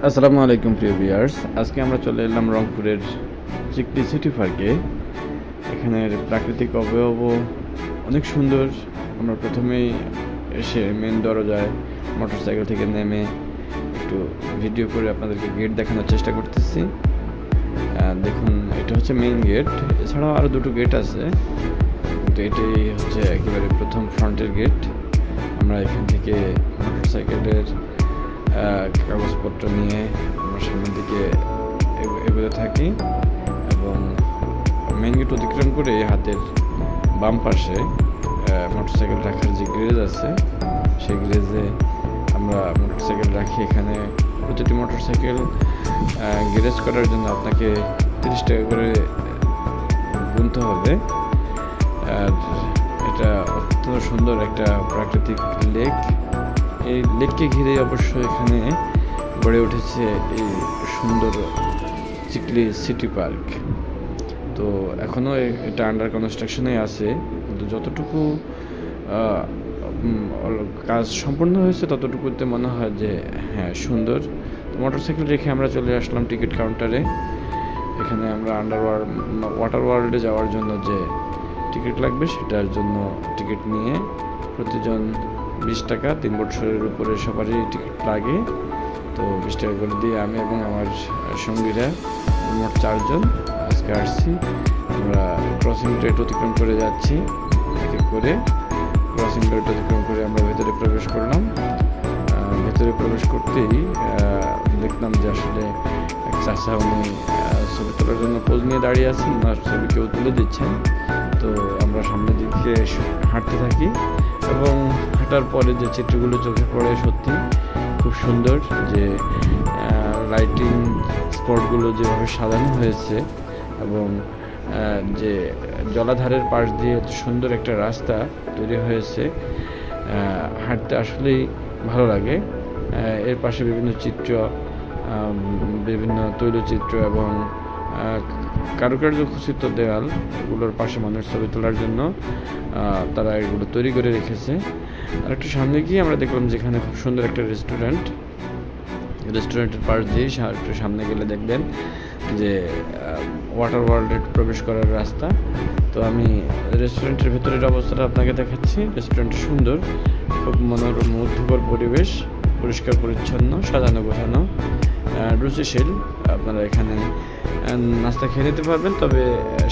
আসসালামু আলাইকুম প্রিয় ভিউয়ার্স, আজকে আমরা চলে এলাম রংপুরের চিকলি সিটি পার্কে। এখানের প্রাকৃতিক অবয়ব অনেক সুন্দর। আমরা প্রথমেই এসে মেন দরজায় মোটরসাইকেল থেকে নেমে একটু ভিডিও করে আপনাদেরকে গেট দেখানোর চেষ্টা করতেছি। দেখুন, এটা হচ্ছে মেইন গেট, এছাড়াও আরও দুটো গেট আছে, কিন্তু এটাই হচ্ছে একেবারে প্রথম ফ্রন্টের গেট। আমরা এখান থেকে মোটরসাইকেলের কাগজপত্র নিয়ে আমরা সামনের দিকে এগোতে থাকি এবং মেইন গেট অতিক্রম করে হাতের বাম পাশে মোটরসাইকেল রাখার যে গ্যারেজ আছে, সেই গ্যারেজে আমরা মোটরসাইকেল রাখি। এখানে প্রতিটি মোটরসাইকেল গ্যারেজ করার জন্য আপনাকে 30 টাকা করে গুনতে হবে। আর এটা অত্যন্ত সুন্দর একটা প্রাকৃতিক লেক। এই লেককে ঘিরে অবশ্য এখানে গড়ে উঠেছে এই সুন্দর চিকলি সিটি পার্ক। তো এখনও এটা আন্ডার কনস্ট্রাকশনে আছে, কিন্তু যতটুকু কাজ সম্পূর্ণ হয়েছে ততটুকুতে মনে হয় যে হ্যাঁ সুন্দর। মোটরসাইকেল রেখে আমরা চলে আসলাম টিকিট কাউন্টারে। এখানে আমরা ওয়াটার ওয়ার্ল্ডে যাওয়ার জন্য যে টিকিট লাগবে সেটার জন্য টিকিট নিয়ে প্রতিজন 20 টাকা, 3 বছরের উপরে সবারই টিকিট লাগে। তো 20 টাকা করে দিয়ে আমি এবং আমার সঙ্গীরা মোট 4 জন আজকে আসছি। আমরা ক্রসিং গেট অতিক্রম করে যাচ্ছি। এক এক করে ক্রসিং গেট অতিক্রম করে আমরা ভেতরে প্রবেশ করলাম। ভেতরে প্রবেশ করতেই দেখলাম যে আসলে এক চাচা উনি ছবি তোলার জন্য পোজ নিয়ে দাঁড়িয়ে আছেন, ওনার ছবি কেউ তুলে দিচ্ছেন। তো আমরা সামনের দিকে হাঁটতে থাকি এবং হাঁটার পরে যে চিত্রগুলো চোখে পড়ে সত্যি খুব সুন্দর। যে লাইটিং স্পটগুলো যেভাবে সাজানো হয়েছে এবং যে জলাধারের পাশ দিয়ে এত সুন্দর একটা রাস্তা তৈরি হয়েছে, হাঁটতে আসলেই ভালো লাগে। এর পাশে বিভিন্ন চিত্র, বিভিন্ন তৈলচিত্র এবং কারুকার্য খচিত দেওয়াল, এগুলোর পাশে মানুষ ছবি তোলার জন্য তারা এগুলো তৈরি করে রেখেছে। আর একটু সামনে গিয়ে আমরা দেখলাম যেখানে খুব সুন্দর একটা রেস্টুরেন্টের পাশ দিয়ে একটু সামনে গেলে দেখবেন যে ওয়াটার ওয়ার্ল্ডে প্রবেশ করার রাস্তা। তো আমি রেস্টুরেন্টের ভেতরের অবস্থাটা আপনাকে দেখাচ্ছি। রেস্টুরেন্টটা সুন্দর, খুব মনোরম মুগ্ধকর পরিবেশ, পরিষ্কার পরিচ্ছন্ন, সাজানো গোছানো, রুচিশীল। আপনারা এখানে নাস্তা খেয়ে নিতে পারবেন, তবে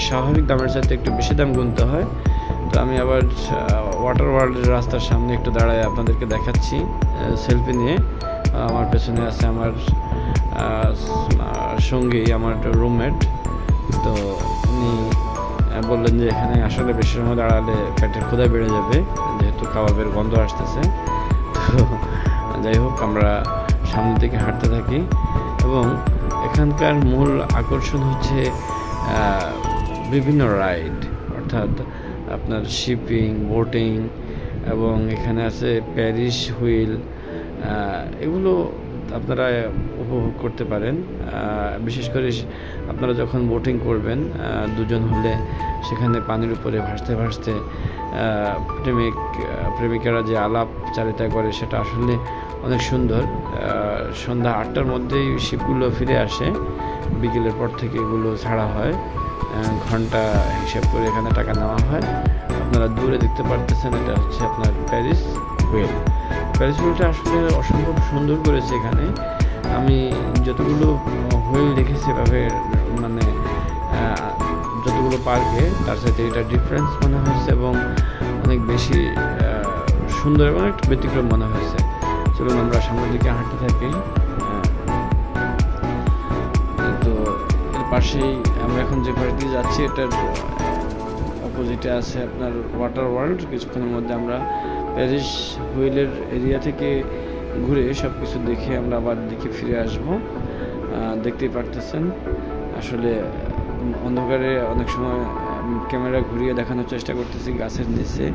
স্বাভাবিক দামের সাথে একটু বেশি দাম গুনতে হয়। তো আমি আবার ওয়াটার ওয়ার্ল্ডের রাস্তার সামনে একটু দাঁড়ায় আপনাদেরকে দেখাচ্ছি সেলফি নিয়ে। আমার পেছনে আছে আমার সঙ্গী, আমার রুমমেট। তো উনি বললেন যে এখানে আসলে বেশি সময় দাঁড়ালে পেটের ক্ষুধা বেড়ে যাবে, যেহেতু কাবাবের গন্ধ আসতেছে। তো যাই হোক, আমরা সামনের দিকে হাঁটতে থাকি এবং এখানকার মূল আকর্ষণ হচ্ছে বিভিন্ন রাইড, অর্থাৎ আপনার শিপিং, বোটিং, এবং এখানে আছে প্যারিস হুইল। এগুলো আপনারা উপভোগ করতে পারেন। বিশেষ করে আপনারা যখন বোটিং করবেন দুজন হলে, সেখানে পানির উপরে ভাসতে ভাসতে প্রেমিকারা যে আলাপ চারিতা করে সেটা আসলে অনেক সুন্দর। সন্ধ্যা 8টার মধ্যেই শিপগুলো ফিরে আসে, বিকেলের পর থেকে এগুলো ছাড়া হয়। ঘন্টা হিসাব করে এখানে টাকা নেওয়া হয়। আপনারা দূরে দেখতে পারতেছেন, এটা হচ্ছে আপনার প্যারিস হুইল। প্যারিস হুইলটা আসলে অসম্ভব সুন্দর করেছে এখানে। আমি যতগুলো হুইল দেখেছি এভাবে, মানে যতগুলো পার্কে, তার সাথে এটা ডিফারেন্স মনে হয়েছে এবং অনেক বেশি সুন্দর এবং একটু ব্যতিক্রম মনে হয়েছে। চলুন আমরা সামনের দিকে হাঁটতে থাকি। তো এর পাশেই আমরা এখন যে পাশ দিয়ে যাচ্ছি, এটার অপোজিটে আছে আপনার ওয়াটার ওয়ার্ল্ড। কিছুক্ষণের মধ্যে আমরা প্যারিস হুইলের এরিয়া থেকে ঘুরে সব কিছু দেখে আমরা আবার দিকে ফিরে আসব। দেখতেই পারতেছেন আসলে অন্ধকারে অনেক সময় ক্যামেরা ঘুরিয়ে দেখানোর চেষ্টা করতেছি। গাছের নিচে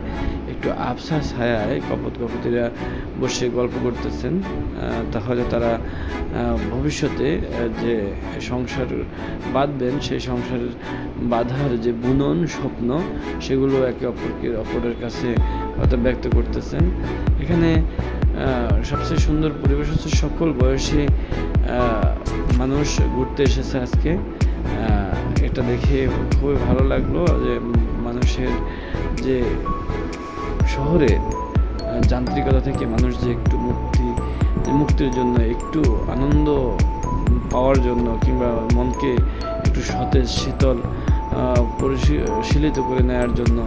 একটু আবছা ছায়ায় কপতিরা বসে গল্প করতেছেন। তাহলে তারা ভবিষ্যতে যে সংসার বাঁধবেন, সেই সংসার বাঁধার যে বুনন স্বপ্ন, সেগুলো একে অপরের কাছে হয়তো ব্যক্ত করতেছেন। এখানে সবচেয়ে সুন্দর পরিবেশ হচ্ছে সকল বয়সী মানুষ ঘুরতে এসেছে আজকে। এটা দেখে খুবই ভালো লাগলো যে মানুষের যে শহরে যান্ত্রিকতা থেকে মানুষ যে একটু মুক্তির জন্য, একটু আনন্দ পাওয়ার জন্য, কিংবা মনকে একটু সতেজ শীতল পরিশীলিত করে নেওয়ার জন্য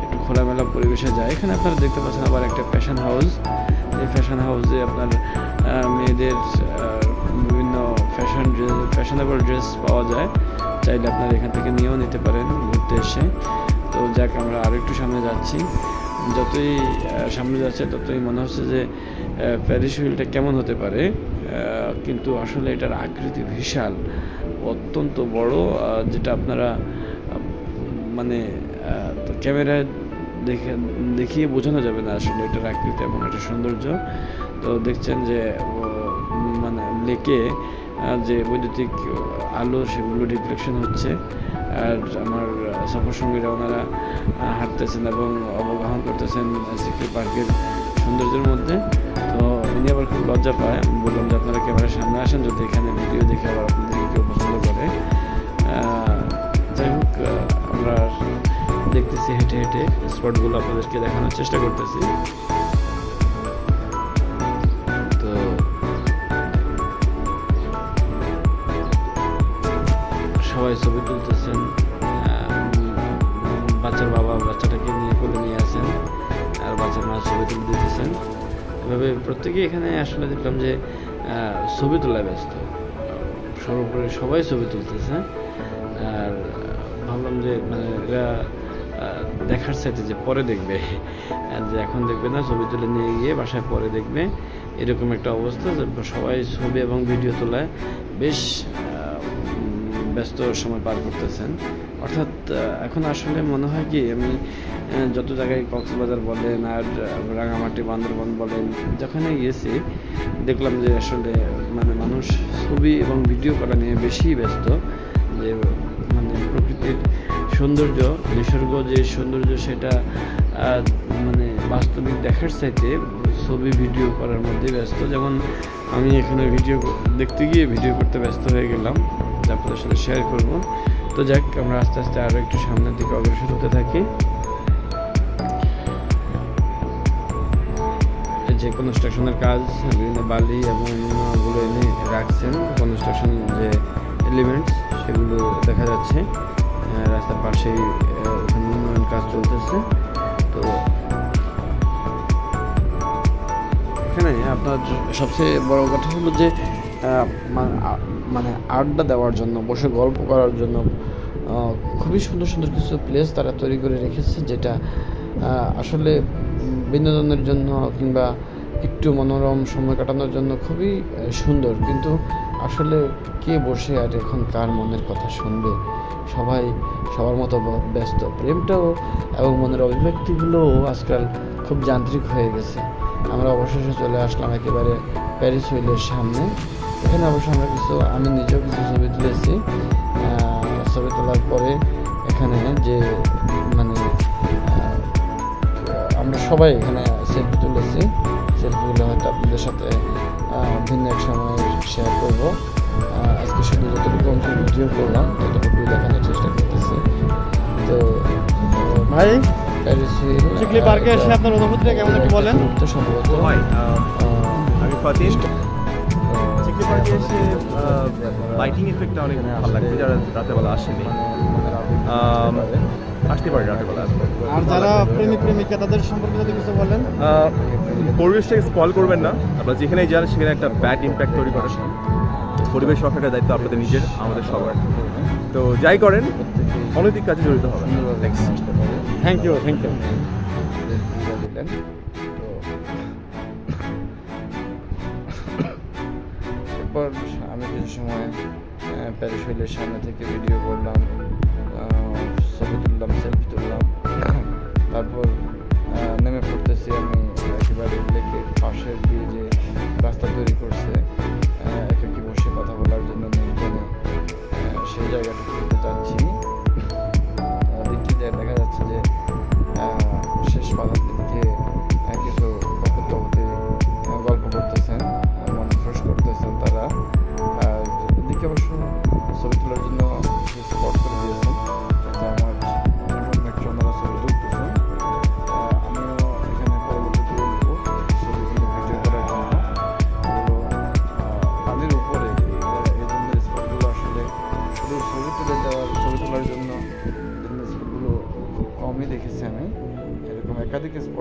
একটু খোলামেলা পরিবেশে যায়। এখানে আপনারা দেখতে পাচ্ছেন আবার একটা ফ্যাশন হাউস। এই ফ্যাশন হাউসে আপনার মেয়েদের বিভিন্ন ফ্যাশনেবল ড্রেস পাওয়া যায়, চাইলে আপনারা এখান থেকে নিয়েও নিতে পারেন ঘুরতে এসে। তো যাক, আমরা আরও একটু সামনে যাচ্ছি। যতই সামনে যাচ্ছে ততই মনে হচ্ছে যে প্যারিস হুইলটা কেমন হতে পারে, কিন্তু আসলে এটার আকৃতি বিশাল, অত্যন্ত বড়, যেটা আপনারা মানে ক্যামেরায় দেখিয়ে বোঝানো যাবে না আসলে এটার আকৃতি এবং এটার সৌন্দর্য। তো দেখছেন যে মানে লেকে যে বৈদ্যুতিক আলো সেগুলো রিফ্লেকশন হচ্ছে, আর আমার সফর সঙ্গীরা ওনারা হাঁটতেছেন এবং অবগাহন করতেছেন সিটি পার্কের সৌন্দর্যের মধ্যে। তো উনি আবার খুব লজ্জা পায়। আমি বললাম যে আপনারা ক্যামেরার সামনে আসেন, যদি এখানে ভিডিও দেখে আবার আপনাদেরকে কেউ পছন্দ করে। যাই হোক, আমরা দেখতেছি হেঁটে হেঁটে স্পটগুলো আপনাদেরকে দেখানোর চেষ্টা করতেছি। তো সবাই ছবি তুলতেছেন, বাচ্চার বাবা বাচ্চাটাকে নিয়ে কোলে নিয়ে আসেন, আর বাচ্চার মা ছবি তুলে দিতেছেন। এভাবে প্রত্যেকেই এখানে আসলে দেখলাম যে ছবি তোলায় ব্যস্ত, সর্বোপরি সবাই ছবি তুলতেছে। আর ভাবলাম যে মানে এরা দেখার চাইতে যে পরে দেখবে, যে এখন দেখবে না, ছবি তুলে নিয়ে গিয়ে বাসায় পরে দেখবে, এরকম একটা অবস্থা। সবাই ছবি এবং ভিডিও তোলায় বেশ ব্যস্ত সময় পার করতেছেন। অর্থাৎ এখন আসলে মনে হয় কি, আমি যত জায়গায় কক্সবাজার বলেন আর রাঙামাটি বান্দরবান বলেন যেখানে গিয়েছি, দেখলাম যে আসলে মানে মানুষ ছবি এবং ভিডিও করা নিয়ে বেশি ব্যস্ত। যে মানে প্রকৃতির সৌন্দর্য, নিসর্গ যে সৌন্দর্য, সেটা মানে বাস্তবিক দেখার চাইতে ছবি ভিডিও করার মধ্যে ব্যস্ত। যেমন আমি এখানে ভিডিও দেখতে গিয়ে ভিডিও করতে ব্যস্ত হয়ে গেলাম, যা আপনাদের সাথে শেয়ার করব। তো যাক, আমরা আস্তে আস্তে আরও একটু সামনের দিকে অগ্রসর হতে থাকি। যে কনস্ট্রাকশনের কাজ, বিভিন্ন বালি এবং অন্যগুলো এনে রাখছেন, কনস্ট্রাকশন যে এলিমেন্টস সেগুলো দেখা যাচ্ছে রাস্তার পাশেই, ওখানে উন্নয়ন কাজ চলতেছে। তো এখানে আপনার সবচেয়ে বড় কথা হলো যে মানে আড্ডা দেওয়ার জন্য, বসে গল্প করার জন্য খুবই সুন্দর সুন্দর কিছু প্লেস তারা তৈরি করে রেখেছে, যেটা আসলে বিনোদনের জন্য কিংবা একটু মনোরম সময় কাটানোর জন্য খুবই সুন্দর। কিন্তু আসলে কে বসে আর এখন কার মনের কথা শুনবে, সবাই সবার মতো ব্যস্ত। প্রেমটাও এবং মনের অভিব্যক্তিগুলোও আজকাল খুব যান্ত্রিক হয়ে গেছে। আমরা অবশেষে চলে আসলাম একেবারে প্যারিস হুইলের সামনে। এখানে অবশ্য আমরা আমি নিজেও কিছু ছবি তুলেছি। ছবি তোলার পরে এখানে যে মানে আমরা সবাই এখানে সেলফি তুলেছি। সেলফিগুলো হয়তো আপনাদের সাথে ভিন্ন এক সময় শেয়ার করব। আজকে শুধু যতটুকু অংশ ভিডিও করলাম ততটুকুই দেখানোর চেষ্টা করতেছি। তো ভাই, প্যারিস হুইল চিকলি পার্কে এসে আপনার অনুভূতিটা কেমন একটু বলেন। সম্ভবত ভাই, আমি ফাতিন। চিকলি পার্কে এসে লাইটিং এফেক্টটা অনেক ভালো লাগছে, যারা রাতেবেলা আসেনি আসতে পারে রাতেবেলা। আর যারা প্রেমিক প্রেমিকা তাদের সম্পর্কে যদি কিছু বলেন। পরিবেশটাকে স্পয়েল করবেন না, আপনারা যেখানেই যান সেখানে একটা ব্যাড ইম্প্যাক্ট তৈরি করেন। পরিবেশ রক্ষার দায়িত্ব আপনাদের নিজের, আমাদের সবার। তো যাই করেন অনৈতিক কাজে জড়িত হবে। Thank you, thank you. দিলেন। তো এরপর আমি কিছু সময় প্যারিস হুইলের সামনে থেকে ভিডিও করলাম, ছবি তুললাম, সেলফি তুললাম। তারপর নেমে পড়তেছি আমি একেবারে লেকের পাশের দিয়ে যে রাস্তা তৈরি করছে একাকি বসে কথা বলার জন্য নির্জনে, সেই জায়গাটা করতে যাচ্ছি। দিকটি দেখা যাচ্ছে যে শেষ পাতার দিকে কিছু কপতি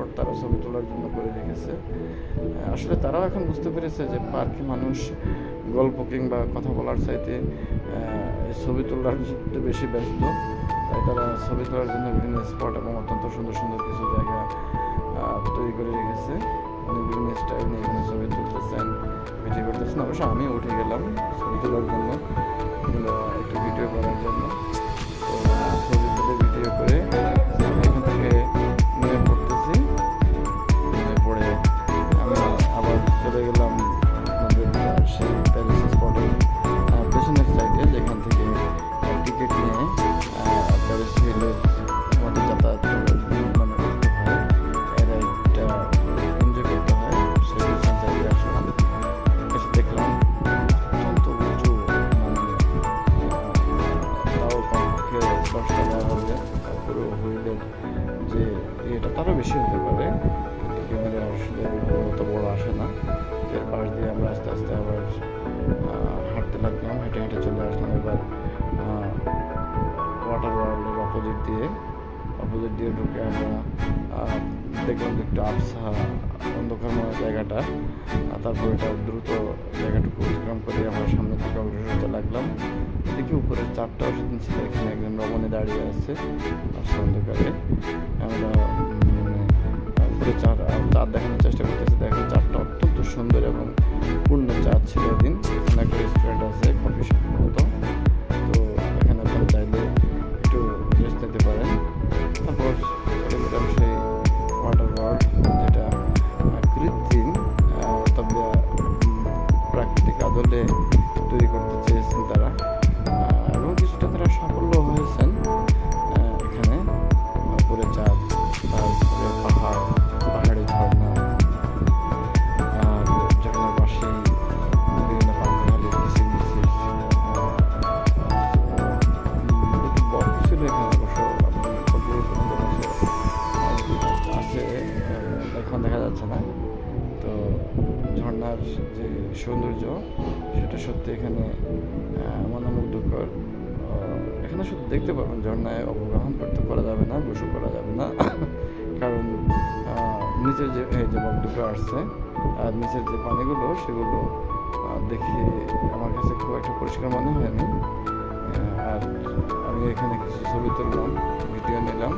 স্পট তারা ছবি তোলার জন্য করে রেখেছে। আসলে তারাও এখন বুঝতে পেরেছে যে পার্কে মানুষ গল্প কিংবা কথা বলার চাইতে ছবি তোলার বেশি ব্যস্ত, তাই তারা ছবি তোলার জন্য বিভিন্ন স্পট এবং অত্যন্ত সুন্দর সুন্দর কিছু জায়গা তৈরি করে রেখেছে। উনি বিভিন্ন স্টাইল নিয়ে এখানে ছবি তুলতেছেন, ভিডিও করতেছেন। অবশ্য আমি উঠে গেলাম ছবি তোলার জন্য, একটু ভিডিও করার জন্য। তো ছবি তুলে ভিডিও করে এখান থেকে নিয়ে পড়তেছি। নিয়ে পড়ে আমি আবার চলে গেলাম আমাদের সেই প্যারিস স্পটের পেছনের সাইডে, যেখান থেকে টিকিট নিয়ে প্যারিস হিলের মধ্যে যাতায়াত মানে করতে হয়, রাইডটা এনজয় করতে হয়। সেই পেছন সাইডে আসলাম, এসে দেখলাম অত্যন্ত উঁচু, মানে তাও কমপক্ষে 10 টাকা হবে পুরো হুইলের যে এটা তারও বেশি হতে পারে, কিন্তু ক্যামেরা আসলে অত বড় আসে না। এর পাশ দিয়ে আমরা আস্তে আস্তে আবার হাঁটতে লাগলাম, হেঁটে হেঁটে চলে আসলাম এবার ওয়াটার ওয়ার্ল্ডের অপোজিট দিয়ে ঢুকে আমরা দেখলাম যে একটু আবছা অন্ধকারময় জায়গাটা। তারপর এটা দ্রুত জায়গাটুকু অতিক্রম করে আমরা সামনের দিকে অগ্রসর হতে লাগলাম। এদিকে উপরে চারটা সেদিন ছিল, এখানে একজন রমণী দাঁড়িয়ে আছে অন্ধকারে। আমরা উপরে চাঁদ দেখানোর চেষ্টা করতেছি। দেখেন চাঁদটা অত্যন্ত সুন্দর এবং পূর্ণ চাঁদ ছিল এদিন। এখানে একটা রেস্টুরেন্ট আছে, কফি শপ মতো, তো এখানে আপনারা চাইলে একটু রেস্ট নিতে পারেন। তারপর চলে গেলাম সেই ওয়াটার ওয়ার্ল্ড, যেটা কৃত্রিম তবে প্রাকৃতিক আদলে তৈরি করতে চেয়েছেন তারা, এবং কিছুটা তারা সাফল্য হয়েছেন। এখানে উপরে চাঁদ, তারপরে পাহাড়ি ঝর্ণা, আর ঝর্ণার পাশে বিভিন্ন পাখালি কিচিরমিচির বরফ ছিল এখানে। অবশ্য আছে, এখন দেখা যাচ্ছে না। তো ঝর্ণার যে সৌন্দর্য সেটা সত্যি এখানে মনোমুগ্ধকর। এখানে শুধু দেখতে পাবেন, ঝর্ণায় অবগাহন করা যাবে না, গোসল করা যাবে না, কারণ নিচের যে বরফগুলো আসছে আর নিচের যে পানিগুলো সেগুলো দেখে আমার কাছে খুব একটা পরিষ্কার মনে হয়নি। আর আমি এখানে কিছু ছবি তুললাম, ভিডিও নিলাম।